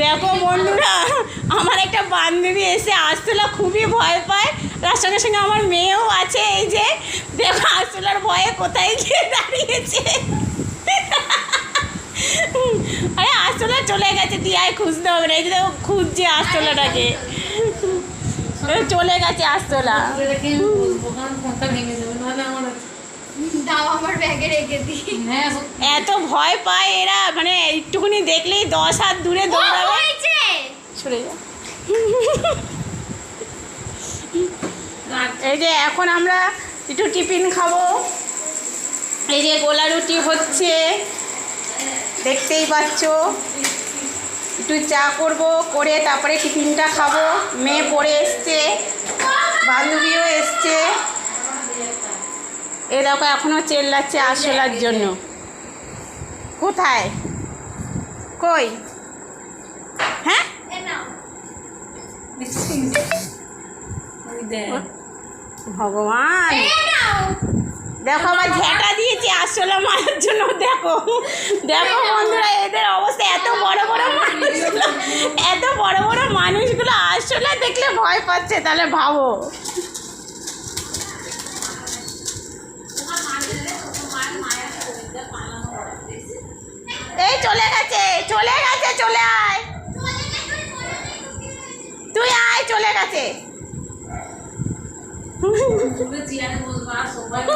দেখো বন্ধুরা, আমার একটা বান্ধবী এসে আরশোলা খুবই ভয় পায়, তার সঙ্গে সঙ্গে আমার মেয়েও আছে। এই যে দেখো আরশোলার ভয়ে কোথায় গিয়ে দাঁড়িয়েছে। আরে আরশোলা চলে গেছে, দিয়ায় খুঁজতে হবে না। এই যে দেখো খুঁজছে আরশোলাটাকে, চলে গেছে আরশোলা। এত ভয় পায় এরা, মানে একটুকুনি দেখলেই 10 হাত দূরে দৌড়াবে। সরে যা। এই যে এখন আমরা একটু টিফিন খাবো। এই যে গোলা রুটি হচ্ছে, দেখতেই পাচ্ছ। একটু চা করব, করে তারপরে টিফিনটা খাবো। মেয়ে পড়ে এসছে, বান্ধবীও এসছে। এ দেখো এখনও চেল্লাচ্ছে আরশোলার জন্য। কোথায়? কই? হ্যাঁ, ভগবান, দেখো আবার ঝেঁটা দিয়েছে আরশোলা মারার জন্য। দেখো দেখো বন্ধুরা, এদের অবস্থা। এত বড় বড় মানুষগুলো, এত বড় বড় মানুষগুলো আরশোলা দেখলে ভয় পাচ্ছে, তাহলে ভাবো। এই চলে গেছে, চলে গেছে, চলে আয়, তুই আয়, চলে গেছে।